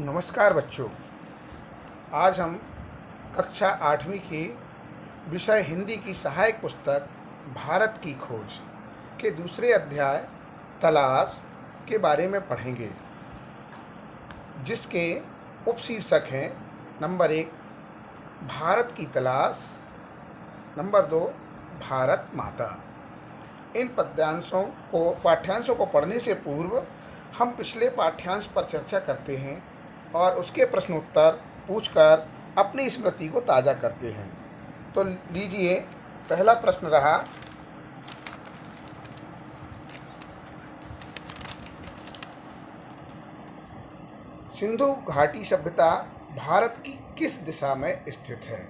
नमस्कार बच्चों। आज हम कक्षा 8वीं की विषय हिंदी की सहायक पुस्तक भारत की खोज के दूसरे अध्याय तलाश के बारे में पढ़ेंगे, जिसके उपशीर्षक हैं नंबर 1 भारत की तलाश, नंबर 2 भारत माता। इन पाठ्यांशों को पढ़ने से पूर्व हम पिछले पाठ्यांश पर चर्चा करते हैं और उसके प्रश्नोत्तर पूछकर अपनी स्मृति को ताज़ा करते हैं। तो लीजिए, पहला प्रश्न रहा, सिंधु घाटी सभ्यता भारत की किस दिशा में स्थित है।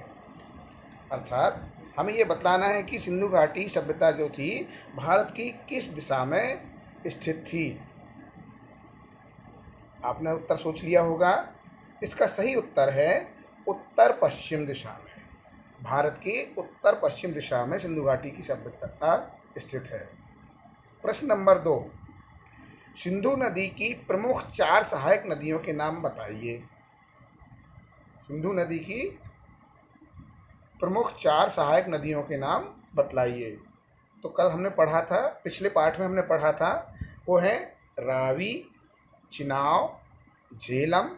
अर्थात हमें ये बतलाना है कि सिंधु घाटी सभ्यता जो थी भारत की किस दिशा में स्थित थी। आपने उत्तर सोच लिया होगा। इसका सही उत्तर है उत्तर पश्चिम दिशा में। भारत की उत्तर पश्चिम दिशा में सिंधु घाटी की सभ्यता स्थित है। प्रश्न नंबर 2, सिंधु नदी की प्रमुख 4 सहायक नदियों के नाम बताइए। सिंधु नदी की प्रमुख 4 सहायक नदियों के नाम बतलाइए। तो कल हमने पढ़ा था, पिछले पाठ में हमने पढ़ा था, वो है रावी, चिनाब, झेलम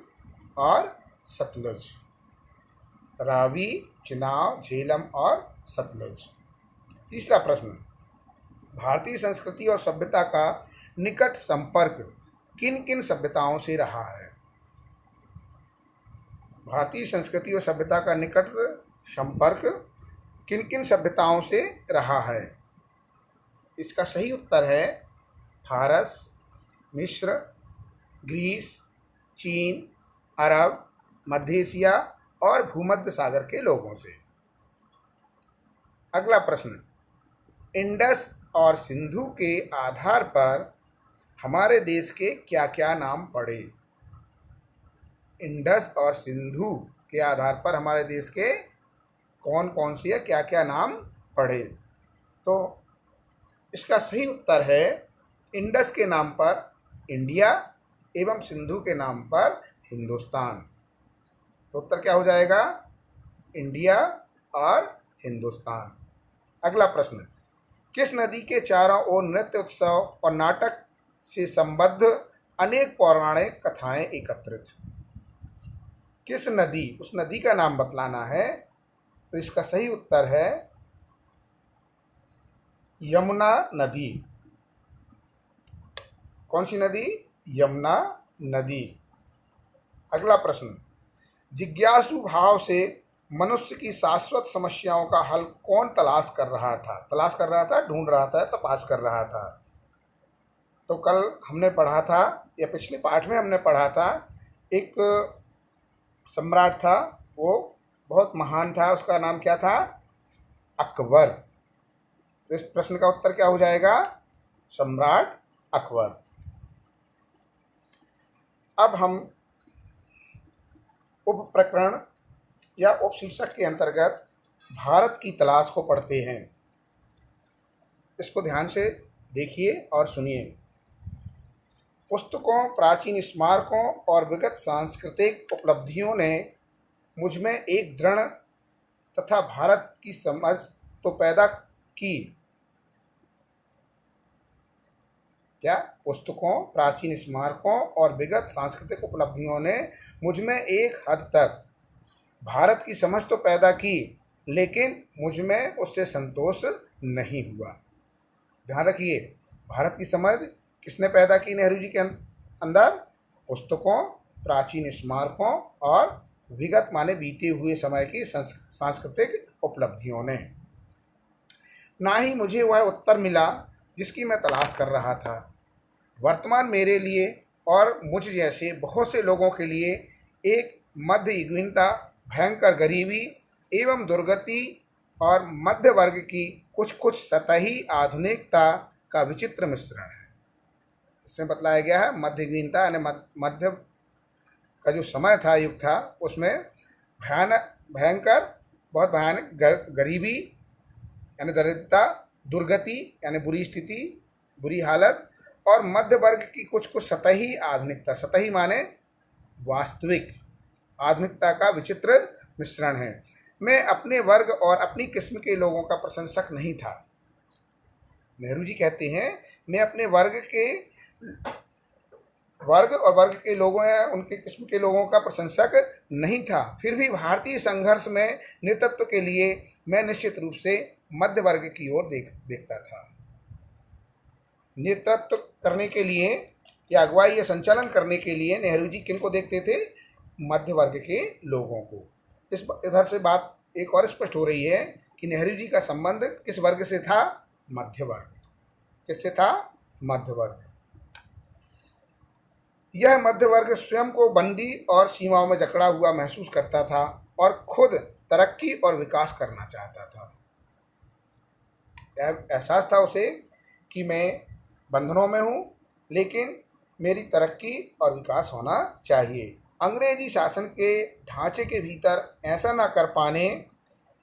और सतलुज। रावी, चिनाब, झेलम और सतलुज। तीसरा प्रश्न, भारतीय संस्कृति और सभ्यता का निकट संपर्क किन किन सभ्यताओं से रहा है। भारतीय संस्कृति और सभ्यता का निकट संपर्क किन किन सभ्यताओं से रहा है। इसका सही उत्तर है फारस, मिस्र, ग्रीस, चीन, अरब, मध्य एशिया और भूमध्य सागर के लोगों से। अगला प्रश्न, इंडस और सिंधु के आधार पर हमारे देश के क्या क्या नाम पड़े। इंडस और सिंधु के आधार पर हमारे देश के कौन कौन से या क्या क्या नाम पड़े। तो इसका सही उत्तर है इंडस के नाम पर इंडिया एवं सिंधु के नाम पर हिंदुस्तान। तो उत्तर क्या हो जाएगा, इंडिया और हिंदुस्तान। अगला प्रश्न, किस नदी के चारों ओर नृत्य उत्सव और नाटक से संबद्ध अनेक पौराणिक कथाएं एकत्रित। किस नदी, उस नदी का नाम बतलाना है। तो इसका सही उत्तर है यमुना नदी। कौन सी नदी, यमुना नदी। अगला प्रश्न, जिज्ञासु भाव से मनुष्य की शाश्वत समस्याओं का हल कौन तलाश कर रहा था। तलाश कर रहा था, ढूंढ रहा था, तपास कर रहा था। तो कल हमने पढ़ा था, या पिछले पाठ में हमने पढ़ा था, एक सम्राट था, वो बहुत महान था, उसका नाम क्या था, अकबर। इस प्रश्न का उत्तर क्या हो जाएगा, सम्राट अकबर। अब हम उप प्रकरण या उपशीर्षक के अंतर्गत भारत की तलाश को पढ़ते हैं। इसको ध्यान से देखिए और सुनिए। पुस्तकों, प्राचीन स्मारकों और विगत सांस्कृतिक उपलब्धियों ने मुझ में एक दृढ़ तथा भारत की समझ तो पैदा की। क्या, पुस्तकों, प्राचीन स्मारकों और विगत सांस्कृतिक उपलब्धियों ने मुझ में एक हद तक भारत की समझ तो पैदा की, लेकिन मुझ में उससे संतोष नहीं हुआ। ध्यान रखिए, भारत की समझ किसने पैदा की नेहरू जी के अंदर, पुस्तकों, प्राचीन स्मारकों और विगत माने बीते हुए समय की सांस्कृतिक उपलब्धियों ने। ना ही मुझे वह उत्तर मिला जिसकी मैं तलाश कर रहा था। वर्तमान मेरे लिए और मुझ जैसे बहुत से लोगों के लिए एक मध्ययुगीनता, भयंकर गरीबी एवं दुर्गति और मध्य वर्ग की कुछ सतही आधुनिकता का विचित्र मिश्रण है। इसमें बतलाया गया है मध्ययुगीनता यानी मध्य का जो समय था, युग था, उसमें बहुत भयानक गरीबी यानी दरिद्रता, दुर्गति यानी बुरी स्थिति, बुरी हालत, और मध्य वर्ग की कुछ सतही आधुनिकता। सतही माने वास्तविक आधुनिकता का विचित्र मिश्रण है। मैं अपने वर्ग और अपनी किस्म के लोगों का प्रशंसक नहीं था। नेहरू जी कहते हैं, मैं अपने वर्ग और वर्ग के लोगों या उनके किस्म के लोगों का प्रशंसक नहीं था। फिर भी भारतीय संघर्ष में नेतृत्व के लिए मैं निश्चित रूप से मध्य वर्ग की ओर देखता था। नेतृत्व करने के लिए या अगुवाई या संचालन करने के लिए नेहरू जी किनको देखते थे? मध्य वर्ग के लोगों को। इधर से बात एक और स्पष्ट हो रही है कि नेहरू जी का संबंध किस वर्ग से था? मध्य वर्ग। किससे था? मध्य वर्ग। यह मध्य वर्ग स्वयं को बंदी और सीमाओं में जकड़ा हुआ महसूस करता था और खुद तरक्की और विकास करना चाहता था। एहसास था उसे कि मैं बंधनों में हूँ, लेकिन मेरी तरक्की और विकास होना चाहिए। अंग्रेजी शासन के ढांचे के भीतर ऐसा न कर पाने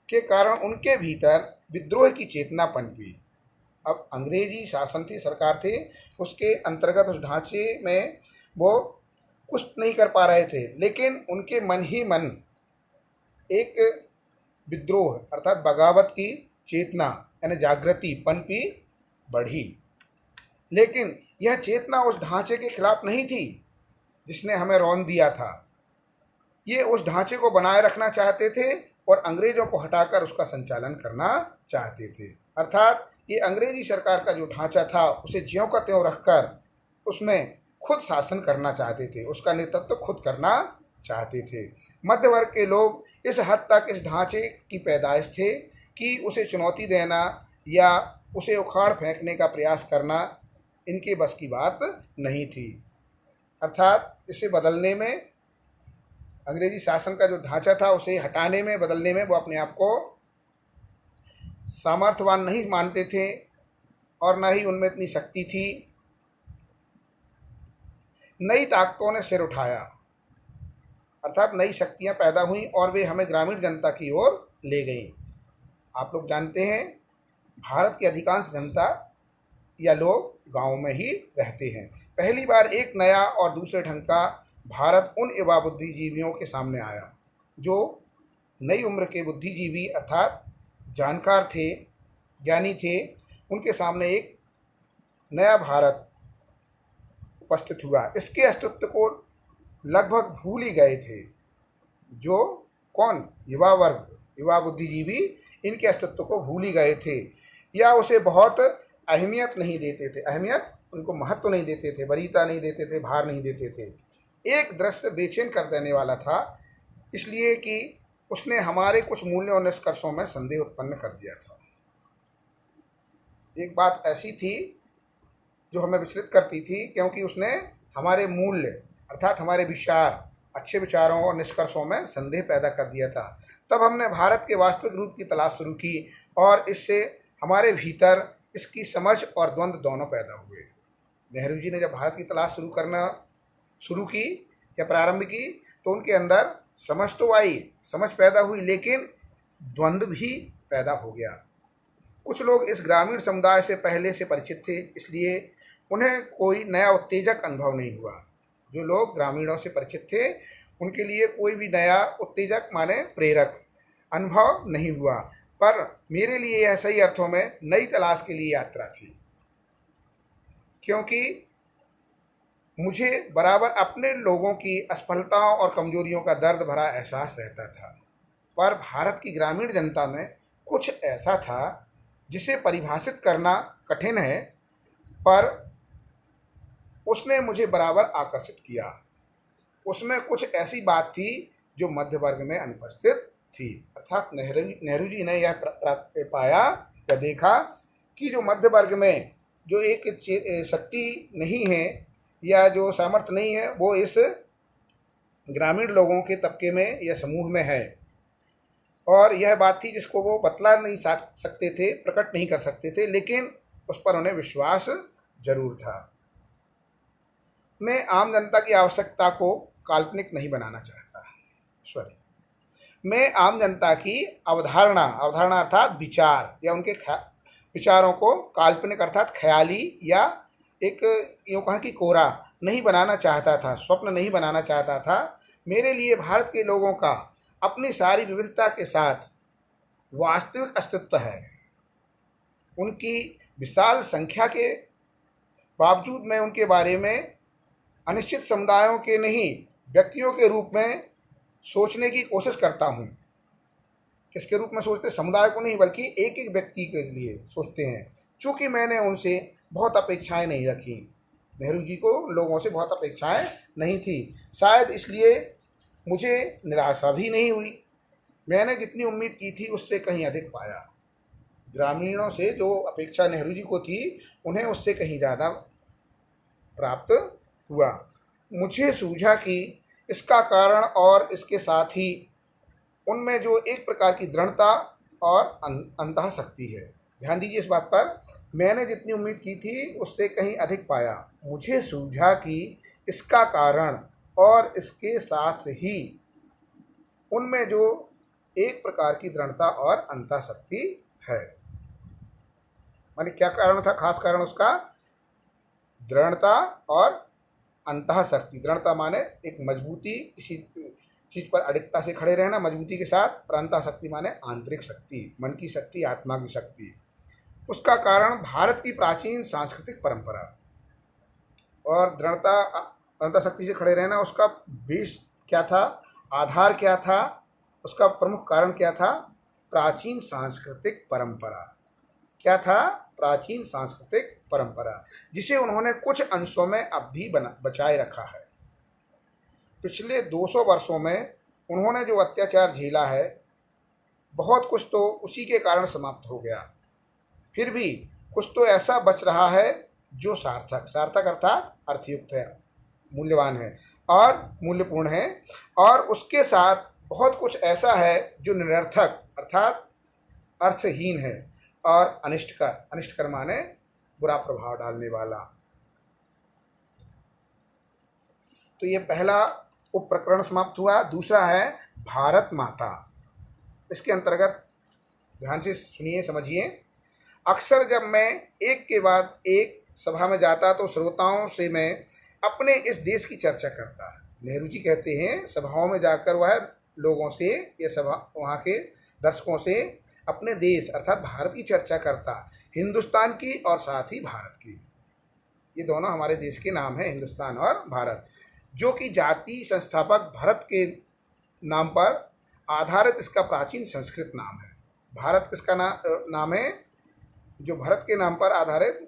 के कारण उनके भीतर विद्रोह की चेतना पनपी। अब अंग्रेजी शासन थी, सरकार थी, उसके अंतर्गत उस ढांचे में वो कुछ नहीं कर पा रहे थे, लेकिन उनके मन ही मन एक विद्रोह अर्थात बगावत की चेतना यानी जागृति पनपी बढ़ी। लेकिन यह चेतना उस ढांचे के खिलाफ नहीं थी जिसने हमें रौंद दिया था। ये उस ढांचे को बनाए रखना चाहते थे और अंग्रेजों को हटाकर उसका संचालन करना चाहते थे। अर्थात ये अंग्रेजी सरकार का जो ढांचा था उसे ज्यों का त्यों रखकर उसमें खुद शासन करना चाहते थे, उसका नेतृत्व खुद करना चाहते थे। मध्य वर्ग के लोग इस हद तक इस ढांचे की पैदाइश थे कि उसे चुनौती देना या उसे उखाड़ फेंकने का प्रयास करना इनके बस की बात नहीं थी। अर्थात इसे बदलने में, अंग्रेजी शासन का जो ढांचा था उसे हटाने में, बदलने में वो अपने आप को सामर्थ्यवान नहीं मानते थे और न ही उनमें इतनी शक्ति थी। नई ताकतों ने सिर उठाया, अर्थात नई शक्तियां पैदा हुई और वे हमें ग्रामीण जनता की ओर ले गई। आप लोग जानते हैं, भारत की अधिकांश जनता या लोग गाँव में ही रहते हैं। पहली बार एक नया और दूसरे ढंग का भारत उन युवा बुद्धिजीवियों के सामने आया जो नई उम्र के बुद्धिजीवी अर्थात जानकार थे, ज्ञानी थे। उनके सामने एक नया भारत उपस्थित हुआ। इसके अस्तित्व को लगभग भूल ही गए थे। जो कौन? युवा वर्ग, युवा बुद्धिजीवी इनके अस्तित्व को भूल ही गए थे या उसे बहुत अहमियत नहीं देते थे। अहमियत, उनको महत्व नहीं देते थे, वरीयता नहीं देते थे, भार नहीं देते थे। एक दृश्य बेचैन कर देने वाला था, इसलिए कि उसने हमारे कुछ मूल्यों और निष्कर्षों में संदेह उत्पन्न कर दिया था। एक बात ऐसी थी जो हमें विचलित करती थी, क्योंकि उसने हमारे मूल्य अर्थात हमारे विचार, अच्छे विचारों और निष्कर्षों में संदेह पैदा कर दिया था। तब हमने भारत के वास्तविक रूप की तलाश शुरू की और इससे हमारे भीतर इसकी समझ और द्वंद्व दोनों पैदा हुए। नेहरू जी ने जब भारत की तलाश शुरू की या प्रारंभ की तो उनके अंदर समझ तो आई, समझ पैदा हुई, लेकिन द्वंद्व भी पैदा हो गया। कुछ लोग इस ग्रामीण समुदाय से पहले से परिचित थे, इसलिए उन्हें कोई नया उत्तेजक अनुभव नहीं हुआ। जो लोग ग्रामीणों से परिचित थे उनके लिए कोई भी नया उत्तेजक माने प्रेरक अनुभव नहीं हुआ, पर मेरे लिए यह सही अर्थों में नई तलाश के लिए यात्रा थी, क्योंकि मुझे बराबर अपने लोगों की असफलताओं और कमजोरियों का दर्द भरा एहसास रहता था। पर भारत की ग्रामीण जनता में कुछ ऐसा था जिसे परिभाषित करना कठिन है, पर उसने मुझे बराबर आकर्षित किया। उसमें कुछ ऐसी बात थी जो मध्य वर्ग में अनुपस्थित थी। अर्थात नेहरू जी ने यह पाया या देखा कि जो मध्य वर्ग में जो एक शक्ति नहीं है या जो सामर्थ्य नहीं है वो इस ग्रामीण लोगों के तबके में या समूह में है, और यह बात थी जिसको वो बतला नहीं सकते थे, प्रकट नहीं कर सकते थे, लेकिन उस पर उन्हें विश्वास जरूर था। मैं आम जनता की आवश्यकता को काल्पनिक नहीं बनाना चाहता। मैं आम जनता की अवधारणा अर्थात विचार या उनके विचारों को काल्पनिक अर्थात ख्याली या एक यूँ कहें कि कोरा नहीं बनाना चाहता था, स्वप्न नहीं बनाना चाहता था, मेरे लिए भारत के लोगों का अपनी सारी विविधता के साथ वास्तविक अस्तित्व है। उनकी विशाल संख्या के बावजूद मैं उनके बारे में अनिश्चित समुदायों के नहीं, व्यक्तियों के रूप में सोचने की कोशिश करता हूँ। किसके रूप में सोचते? समुदाय को नहीं, बल्कि एक एक व्यक्ति के लिए सोचते हैं। चूँकि मैंने उनसे बहुत अपेक्षाएं नहीं रखी, नेहरू जी को लोगों से बहुत अपेक्षाएं नहीं थी, शायद इसलिए मुझे निराशा भी नहीं हुई। मैंने जितनी उम्मीद की थी उससे कहीं अधिक पाया। ग्रामीणों से जो अपेक्षा नेहरू जी को थी, उन्हें उससे कहीं ज़्यादा प्राप्त हुआ। मुझे सूझा कि इसका कारण और इसके साथ ही उनमें जो एक प्रकार की दृढ़ता और अंतःशक्ति है। ध्यान दीजिए इस बात पर, मैंने जितनी उम्मीद की थी उससे कहीं अधिक पाया। मुझे सूझा कि इसका कारण और इसके साथ ही उनमें जो एक प्रकार की दृढ़ता और अंतःशक्ति है। माने क्या कारण था? खास कारण उसका दृढ़ता और अंतःशक्ति। दृढ़ता माने एक मजबूती, किसी चीज़ पर अडिगता से खड़े रहना मजबूती के साथ, और अंतःशक्ति माने आंतरिक शक्ति, मन की शक्ति, आत्मा की शक्ति। उसका कारण भारत की प्राचीन सांस्कृतिक परंपरा। और दृढ़ता अंतःशक्ति से खड़े रहना, उसका बेस क्या था, आधार क्या था, उसका प्रमुख कारण क्या था? प्राचीन सांस्कृतिक परंपरा। क्या था? प्राचीन सांस्कृतिक परंपरा, जिसे उन्होंने कुछ अंशों में अब भी बचाए रखा है। पिछले 200 वर्षों में उन्होंने जो अत्याचार झेला है, बहुत कुछ तो उसी के कारण समाप्त हो गया। फिर भी कुछ तो ऐसा बच रहा है जो सार्थक अर्थात अर्थयुक्त है, मूल्यवान है और मूल्यपूर्ण है। और उसके साथ बहुत कुछ ऐसा है जो निरर्थक अर्थात अर्थहीन है और अनिष्टकर माने बुरा प्रभाव डालने वाला। तो ये पहला उपप्रकरण समाप्त हुआ। दूसरा है भारत माता। इसके अंतर्गत ध्यान से सुनिए, समझिए। अक्सर जब मैं एक के बाद एक सभा में जाता तो श्रोताओं से मैं अपने इस देश की चर्चा करता। नेहरू जी कहते हैं, सभाओं में जाकर वह लोगों से या सभा वहाँ के दर्शकों से अपने देश अर्थात भारत की चर्चा करता, हिंदुस्तान की और साथ ही भारत की। ये दोनों हमारे देश के नाम हैं, हिंदुस्तान और भारत, जो कि जाति संस्थापक भरत के नाम पर आधारित इसका प्राचीन संस्कृत नाम है। भारत किसका नाम है? जो भरत के नाम पर आधारित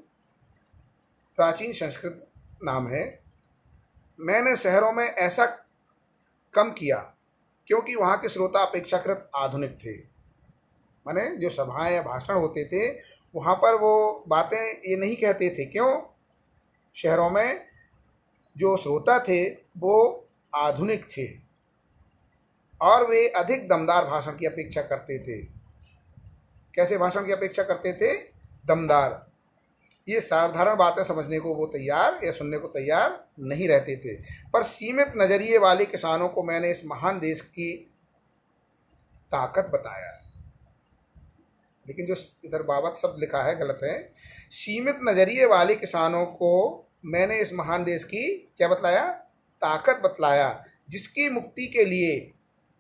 प्राचीन संस्कृत नाम है। मैंने शहरों में ऐसा कम किया क्योंकि वहाँ के श्रोता अपेक्षाकृत आधुनिक थे। माने जो सभाएं या भाषण होते थे वहाँ पर वो बातें ये नहीं कहते थे। क्यों? शहरों में जो श्रोता थे वो आधुनिक थे और वे अधिक दमदार भाषण की अपेक्षा करते थे। कैसे भाषण की अपेक्षा करते थे? दमदार। ये साधारण बातें समझने को वो तैयार या सुनने को तैयार नहीं रहते थे। पर सीमित नज़रिए वाले किसानों को मैंने इस महान देश की ताकत बताया। लेकिन जो इधर बाबत शब्द लिखा है गलत है। सीमित नज़रिए वाले किसानों को मैंने इस महान देश की क्या बतलाया? ताकत बतलाया, जिसकी मुक्ति के लिए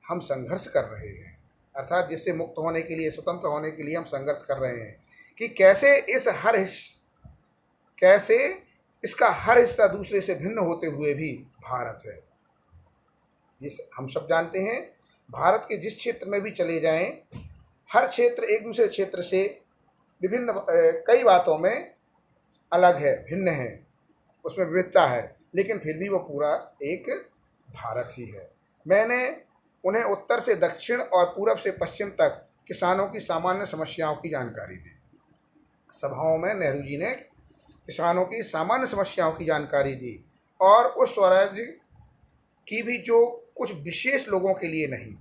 हम संघर्ष कर रहे हैं। अर्थात जिससे मुक्त होने के लिए, स्वतंत्र होने के लिए हम संघर्ष कर रहे हैं। कि कैसे इसका हर हिस्सा दूसरे से भिन्न होते हुए भी भारत है। जिस हम सब जानते हैं, भारत के जिस क्षेत्र में भी चले जाएं, हर क्षेत्र एक दूसरे क्षेत्र से विभिन्न कई बातों में अलग है, भिन्न है, उसमें विविधता है, लेकिन फिर भी वो पूरा एक भारत ही है। मैंने उन्हें उत्तर से दक्षिण और पूरब से पश्चिम तक किसानों की सामान्य समस्याओं की जानकारी दी। सभाओं में नेहरू जी ने किसानों की सामान्य समस्याओं की जानकारी दी और उस स्वराज्य की भी जो कुछ विशेष लोगों के लिए नहीं,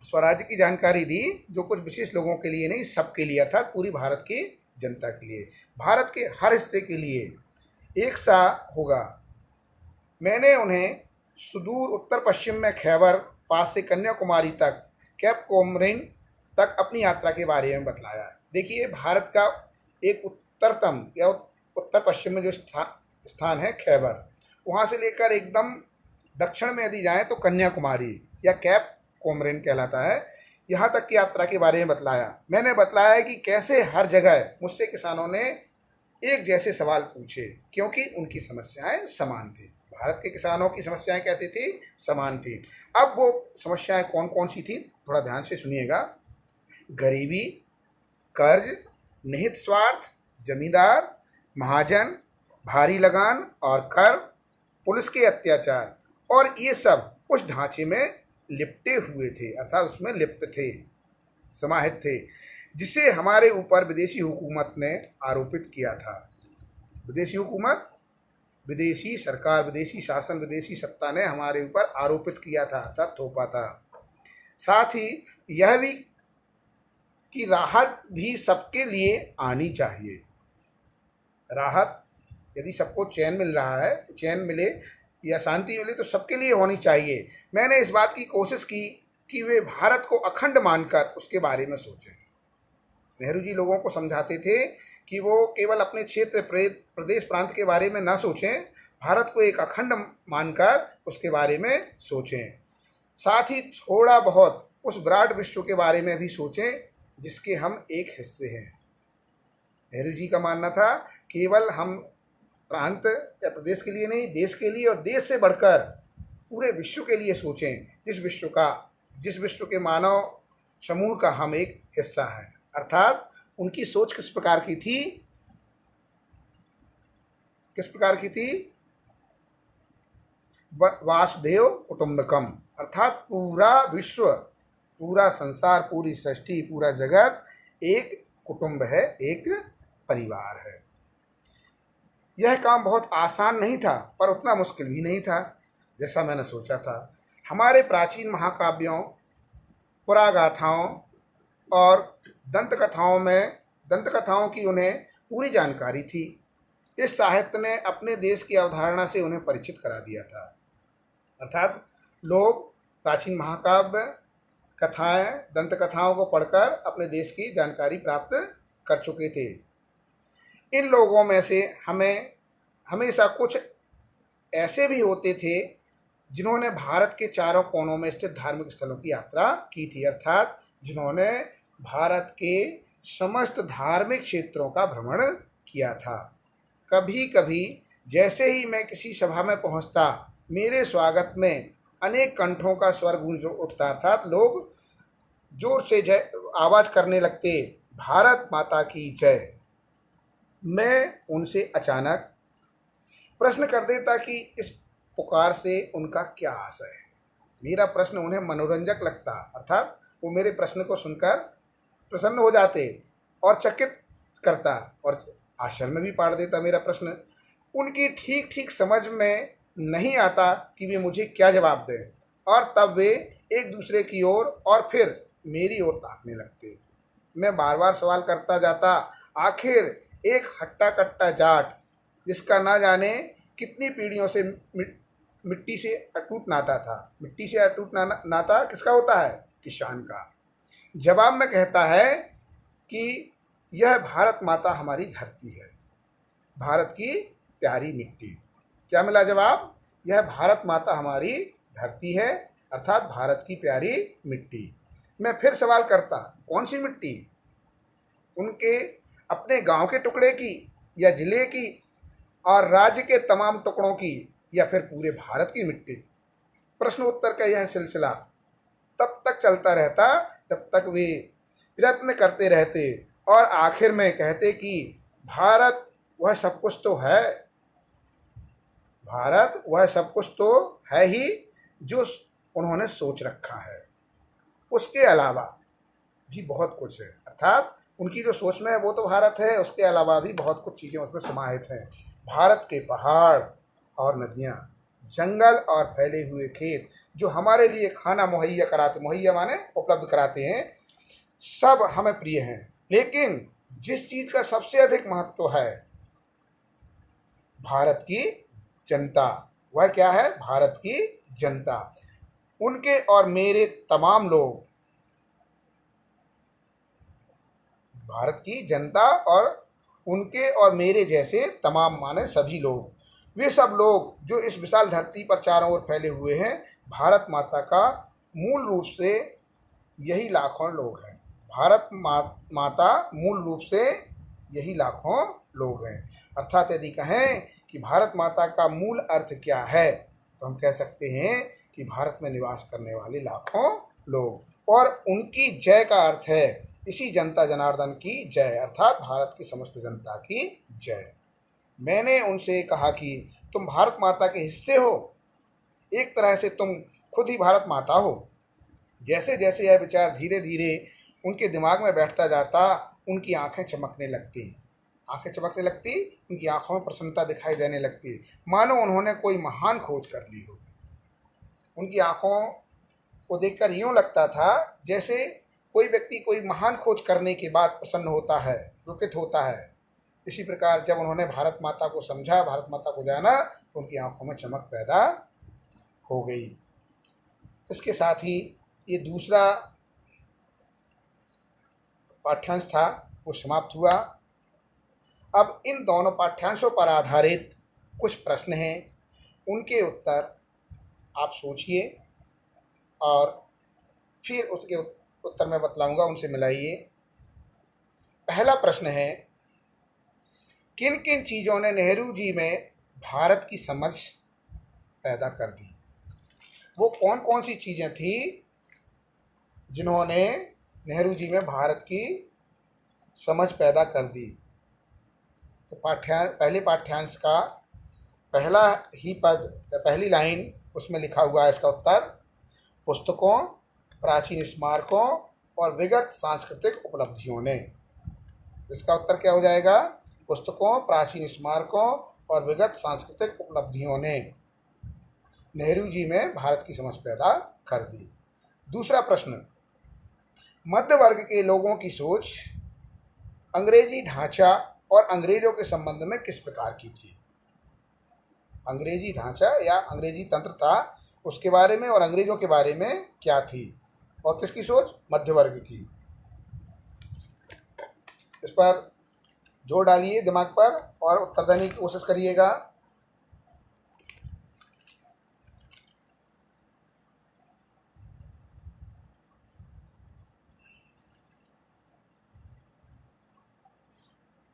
स्वराज्य की जानकारी दी जो कुछ विशेष लोगों के लिए नहीं, सबके लिए, अर्थात पूरी भारत की जनता के लिए, भारत के हर हिस्से के लिए एक सा होगा। मैंने उन्हें सुदूर उत्तर पश्चिम में खैबर पास से कन्याकुमारी तक, कैप कोमरिन तक अपनी यात्रा के बारे में बतलाया। देखिए, भारत का एक उत्तरतम या उत्तर पश्चिम में जो स्थान है खैबर, वहाँ से लेकर एकदम दक्षिण में यदि जाएं तो कन्याकुमारी या कैप कोमरिन कहलाता है, यहाँ तक की यात्रा के बारे में बतलाया। मैंने बतलाया है कि कैसे हर जगह मुझसे किसानों ने एक जैसे सवाल पूछे, क्योंकि उनकी समस्याएं समान थी। भारत के किसानों की समस्याएं कैसी थी? समान थी। अब वो समस्याएं कौन कौन सी थी, थोड़ा ध्यान से सुनिएगा। गरीबी, कर्ज, निहित स्वार्थ, जमींदार, महाजन, भारी लगान और कर, पुलिस के अत्याचार, और ये सब उस ढांचे में लिपटे हुए थे, अर्थात उसमें लिप्त थे, समाहित थे, जिसे हमारे ऊपर विदेशी हुकूमत ने आरोपित किया था। विदेशी हुकूमत, विदेशी सरकार, विदेशी शासन, विदेशी सत्ता ने हमारे ऊपर आरोपित किया था, अर्थात थोपा था। साथ ही यह भी कि राहत भी सबके लिए आनी चाहिए। राहत, यदि सबको चैन मिल रहा है, चैन मिले या शांति मिले तो सबके लिए होनी चाहिए। मैंने इस बात की कोशिश की कि वे भारत को अखंड मानकर उसके बारे में सोचें। नेहरू जी लोगों को समझाते थे कि वो केवल अपने क्षेत्र, प्रदेश, प्रांत के बारे में ना सोचें, भारत को एक अखंड मानकर उसके बारे में सोचें। साथ ही थोड़ा बहुत उस विराट विश्व के बारे में भी सोचें जिसके हम एक हिस्से हैं। नेहरू जी का मानना था केवल हम प्रांत या प्रदेश के लिए नहीं, देश के लिए, और देश से बढ़कर पूरे विश्व के लिए सोचें, जिस विश्व के मानव समूह का हम एक हिस्सा हैं। अर्थात उनकी सोच किस प्रकार की थी? किस प्रकार की थी? वासुदेव कुटुंबकम, अर्थात पूरा विश्व, पूरा संसार, पूरी सृष्टि, पूरा जगत एक कुटुंब है, एक परिवार है। यह काम बहुत आसान नहीं था, पर उतना मुश्किल भी नहीं था जैसा मैंने सोचा था। हमारे प्राचीन महाकाव्यों, पुरागाथाओं और दंतकथाओं की उन्हें पूरी जानकारी थी। इस साहित्य ने अपने देश की अवधारणा से उन्हें परिचित करा दिया था। अर्थात लोग प्राचीन महाकाव्य, कथाएं, दंतकथाओं को पढ़कर अपने देश की जानकारी प्राप्त कर चुके थे। इन लोगों में से हमें हमेशा कुछ ऐसे भी होते थे जिन्होंने भारत के चारों कोनों में स्थित धार्मिक स्थलों की यात्रा की थी, अर्थात जिन्होंने भारत के समस्त धार्मिक क्षेत्रों का भ्रमण किया था। कभी कभी जैसे ही मैं किसी सभा में पहुंचता, मेरे स्वागत में अनेक कंठों का स्वर गूंज उठता, अर्थात लोग जोर से जय आवाज़ करने लगते, भारत माता की जय। मैं उनसे अचानक प्रश्न कर देता कि इस पुकार से उनका क्या आशय है। मेरा प्रश्न उन्हें मनोरंजक लगता, अर्थात वो मेरे प्रश्न को सुनकर प्रसन्न हो जाते और चकित करता, और आश्चर्य में भी पाड़ देता मेरा प्रश्न। उनकी ठीक ठीक समझ में नहीं आता कि वे मुझे क्या जवाब दें, और तब वे एक दूसरे की ओर और फिर मेरी ओर ताकने लगते। मैं बार बार सवाल करता जाता। आखिर एक हट्टा कट्टा जाट, जिसका ना जाने कितनी पीढ़ियों से मिट्टी से अटूट नाता था। मिट्टी से अटूट नाता किसका होता है? किसान का। जवाब में कहता है कि यह भारत माता हमारी धरती है, भारत की प्यारी मिट्टी। क्या मिला जवाब? यह भारत माता हमारी धरती है, अर्थात भारत की प्यारी मिट्टी। मैं फिर सवाल करता, कौन सी मिट्टी? उनके अपने गांव के टुकड़े की, या जिले की और राज्य के तमाम टुकड़ों की, या फिर पूरे भारत की मिट्टी? प्रश्न उत्तर का यह सिलसिला तब तक चलता रहता जब तक वे प्रयत्न करते रहते और आखिर में कहते कि भारत वह सब कुछ तो है, भारत वह सब कुछ तो है ही जो उन्होंने सोच रखा है, उसके अलावा भी बहुत कुछ है। अर्थात उनकी जो सोच में है वो तो भारत है, उसके अलावा भी बहुत कुछ चीज़ें उसमें समाहित हैं। भारत के पहाड़ और नदियाँ, जंगल और फैले हुए खेत जो हमारे लिए खाना मुहैया कराते, मुहैया माने उपलब्ध कराते हैं, सब हमें प्रिय हैं। लेकिन जिस चीज़ का सबसे अधिक महत्व है, भारत की जनता, वह क्या है? भारत की जनता। उनके और मेरे तमाम लोग, भारत की जनता और उनके और मेरे जैसे तमाम माने सभी लोग, वे सब लोग जो इस विशाल धरती पर चारों ओर फैले हुए हैं, भारत माता का मूल रूप से यही लाखों लोग हैं। माता मूल रूप से यही लाखों लोग हैं। अर्थात यदि कहें कि भारत माता का मूल अर्थ क्या है, तो हम कह सकते हैं कि भारत में निवास करने वाले लाखों लोग, और उनकी जय का अर्थ है इसी जनता जनार्दन की जय, अर्थात भारत की समस्त जनता की जय। मैंने उनसे कहा कि तुम भारत माता के हिस्से हो, एक तरह से तुम खुद ही भारत माता हो। जैसे जैसे यह विचार धीरे धीरे उनके दिमाग में बैठता जाता, उनकी आंखें चमकने लगती। आंखें चमकने लगती, उनकी आंखों में प्रसन्नता दिखाई देने लगती, मानो उन्होंने कोई महान खोज कर ली हो। उनकी आंखों को देखकर यूँ लगता था जैसे कोई व्यक्ति कोई महान खोज करने के बाद प्रसन्न होता है, पुलकित होता है। इसी प्रकार जब उन्होंने भारत माता को समझा, भारत माता को जाना, तो उनकी आंखों में चमक पैदा हो गई। इसके साथ ही ये दूसरा पाठ्यांश था वो समाप्त हुआ। अब इन दोनों पाठ्यांशों पर आधारित कुछ प्रश्न हैं, उनके उत्तर आप सोचिए और फिर उसके उत्तर मैं बतलाऊंगा, उनसे मिलाइए। पहला प्रश्न है, किन किन चीज़ों ने नेहरू जी में भारत की समझ पैदा कर दी? वो कौन कौन सी चीज़ें थी जिन्होंने नेहरू जी में भारत की समझ पैदा कर दी? तो पहले पाठ्यांश का पहला ही पद, पहली लाइन, उसमें लिखा हुआ है इसका उत्तर, पुस्तकों, प्राचीन स्मारकों और विगत सांस्कृतिक उपलब्धियों ने। इसका उत्तर क्या हो जाएगा? पुस्तकों, प्राचीन स्मारकों और विगत सांस्कृतिक उपलब्धियों ने नेहरू जी में भारत की समझ पैदा कर दी। दूसरा प्रश्न, मध्य वर्ग के लोगों की सोच अंग्रेजी ढांचा और अंग्रेजों के संबंध में किस प्रकार की थी? अंग्रेजी ढांचा या अंग्रेजी तंत्र था, उसके बारे में और अंग्रेजों के बारे में क्या थी? और किसकी सोच? मध्य वर्ग की। इस पर जोर डालिए दिमाग पर और उत्तर देने की कोशिश करिएगा।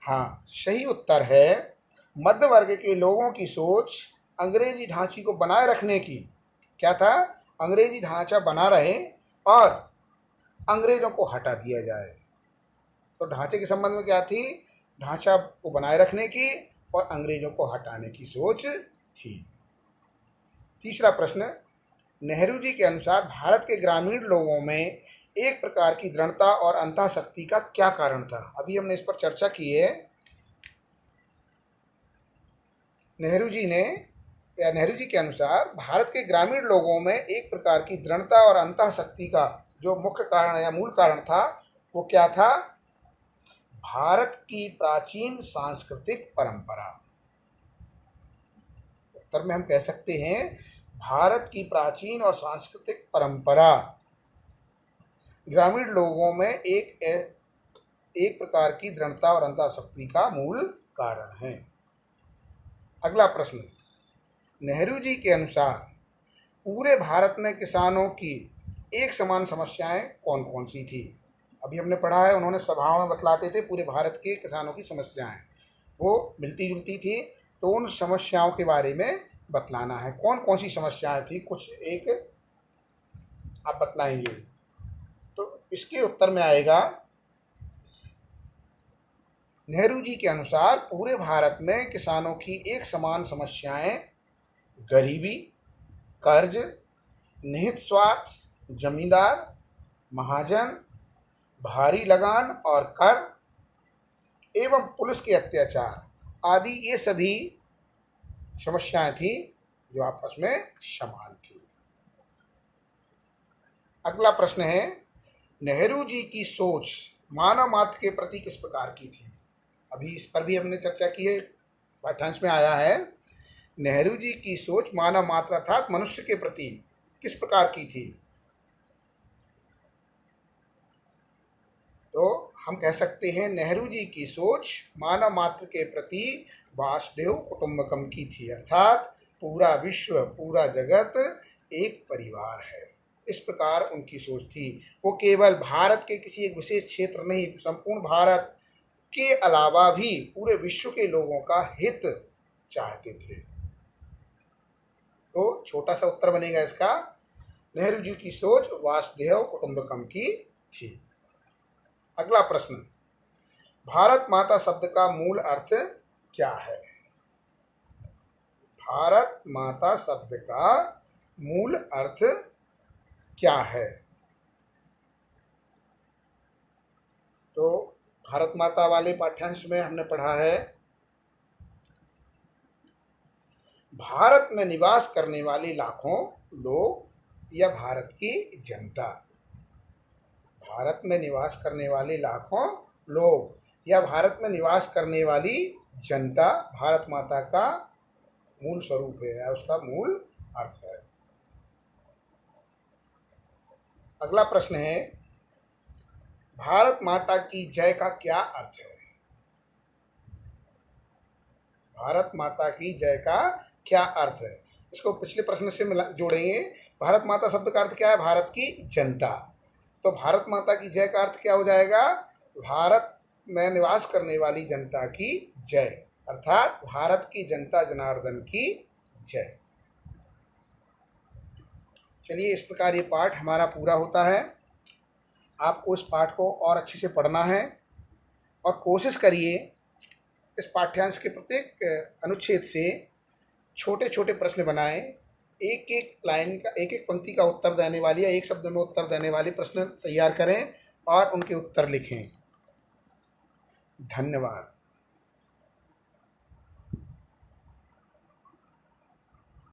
हाँ, सही उत्तर है मध्य वर्ग के लोगों की सोच अंग्रेजी ढांचे को बनाए रखने की। क्या था? अंग्रेजी ढांचा बना रहे और अंग्रेजों को हटा दिया जाए। तो ढांचे के संबंध में क्या थी? ढांचा को बनाए रखने की और अंग्रेजों को हटाने की सोच थी। तीसरा प्रश्न, नेहरू जी के अनुसार भारत के ग्रामीण लोगों में एक प्रकार की दृढ़ता और अंतःशक्ति का क्या कारण था? अभी हमने इस पर चर्चा की है। नेहरू जी के अनुसार भारत के ग्रामीण लोगों में एक प्रकार की दृढ़ता और अंतःशक्ति का जो मुख्य कारण या मूल कारण था, वो क्या था? भारत की प्राचीन सांस्कृतिक परंपरा। उत्तर में हम कह सकते हैं भारत की प्राचीन और सांस्कृतिक परंपरा ग्रामीण लोगों में एक प्रकार की दृढ़ता और अंतःशक्ति का मूल कारण है। अगला प्रश्न, नेहरू जी के अनुसार पूरे भारत में किसानों की एक समान समस्याएं कौन कौन सी थी? अभी हमने पढ़ा है, उन्होंने सभाओं में बतलाते थे पूरे भारत के किसानों की समस्याएं, वो मिलती जुलती थी। तो उन समस्याओं के बारे में बतलाना है, कौन कौन सी समस्याएं थी, कुछ एक आप बतलाएंगे। तो इसके उत्तर में आएगा, नेहरू जी के अनुसार पूरे भारत में किसानों की एक समान समस्याएं गरीबी, कर्ज, निहित स्वार्थ, जमींदार, महाजन, भारी लगान और कर एवं पुलिस के अत्याचार आदि, ये सभी समस्याएं थी जो आपस में समान थी। अगला प्रश्न है, नेहरू जी की सोच मानव मात्र के प्रति किस प्रकार की थी? अभी इस पर भी हमने चर्चा की है, पाठ्यांश में आया है। नेहरू जी की सोच मानव मात्र अर्थात मनुष्य के प्रति किस प्रकार की थी? तो हम कह सकते हैं नेहरू जी की सोच मानव मात्र के प्रति वासुदेव कुटुंबकम की थी, अर्थात पूरा विश्व, पूरा जगत एक परिवार है। इस प्रकार उनकी सोच थी। वो केवल भारत के किसी एक विशेष क्षेत्र नहीं, संपूर्ण भारत के अलावा भी पूरे विश्व के लोगों का हित चाहते थे। तो छोटा सा उत्तर बनेगा इसका, नेहरू जी की सोच वासुदेव कुटुंबकम की थी। अगला प्रश्न, भारत माता शब्द का मूल अर्थ क्या है? भारत माता शब्द का मूल अर्थ क्या है? तो भारत माता वाले पाठ्यांश में हमने पढ़ा है, भारत में निवास करने वाले लाखों लोग या भारत की जनता। भारत में निवास करने वाले लाखों लोग या भारत में निवास करने वाली जनता भारत माता का मूल स्वरूप है या उसका मूल अर्थ है। अगला प्रश्न है, भारत माता की जय का क्या अर्थ है? भारत माता की जय का क्या अर्थ है? इसको पिछले प्रश्न से जोड़ेंगे। भारत माता शब्द का अर्थ क्या है? भारत की जनता। तो भारत माता की जय का अर्थ क्या हो जाएगा? भारत में निवास करने वाली जनता की जय, अर्थात भारत की जनता जनार्दन की जय। चलिए, इस प्रकार ये पाठ हमारा पूरा होता है। आपको इस पाठ को और अच्छे से पढ़ना है और कोशिश करिए इस पाठ्यांश के प्रत्येक अनुच्छेद से छोटे छोटे प्रश्न बनाएं। एक एक लाइन का, एक एक पंक्ति का उत्तर देने वाली या एक शब्द में उत्तर देने वाले प्रश्न तैयार करें और उनके उत्तर लिखें। धन्यवाद।